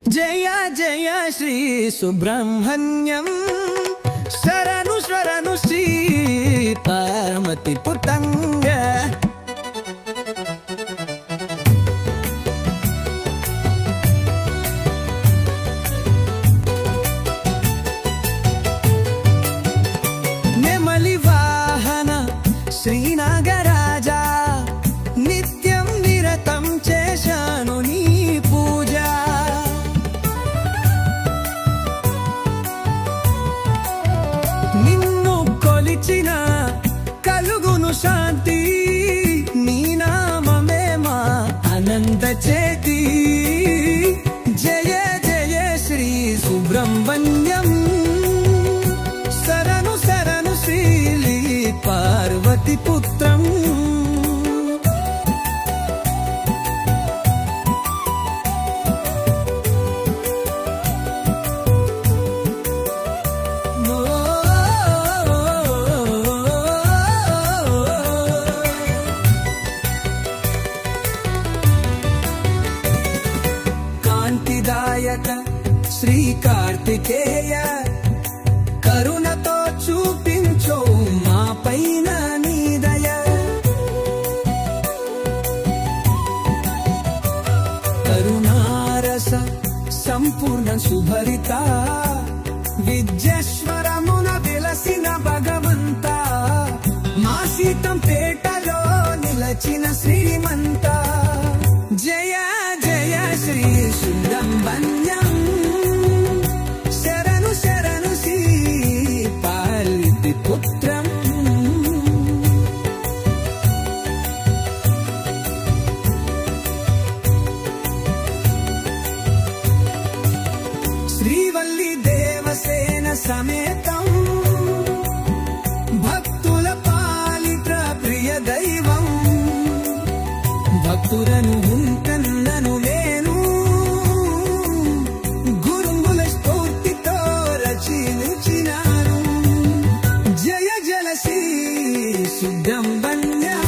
జయ జయ శ్రీ సుబ్రహ్మణ్యం శరణు శరణు శ్రీ పార్వతి పుతంగ నెమలి వాహన శ్రీనాగరాజా నిత్యం నిరతం చేశాను నీ పూజ నిన్ను కొలిచిన కలుగును శాంతి నీ నామమే మా అనంత చేతి జయ జయ శ్రీ సుబ్రహ్మణ్యం శరణు శరణు శ్రీ పార్వతి పుత్రం కాంతిదాయక శ్రీ కార్తికేయ కరుణతో చూపించో మా పైన నీ దయ కరుణారస సంపూర్ణ శుభరిత విద్యేశ్వరమున వెలసిన భగవంత మా సీతం పేటలో నిలచిన శ్రీమంత జయ జయ శ్రీ సుబ్రహ్మణ్యం శరణు శరణు శ్రీ పార్వతి పుత్రం శ్రీవల్లి దేవసేన సమేతం భక్తుల పాలిత ప్రియ దైవం భక్తులను ఉంటన్నను నేను గురుముల స్ఫూర్తితో రచించినాను జయ జల శ్రీ సుబ్రహ్మణ్యం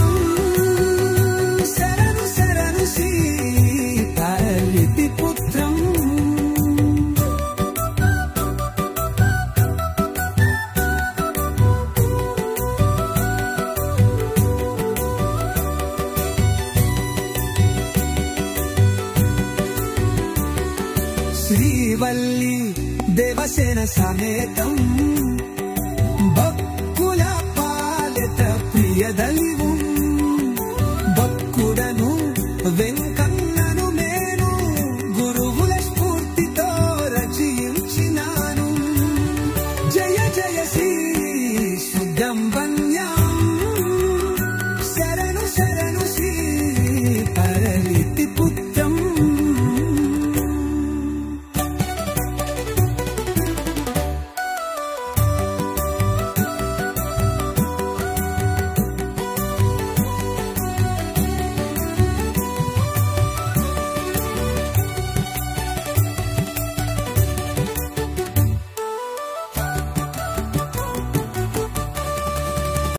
శరణు శరణు శ్రీ పార్వతి పుత్రం శ్రీవల్లి దేవసేన సమేతం భక్తుల పాలిత ప్రియ దైవం భక్తుడను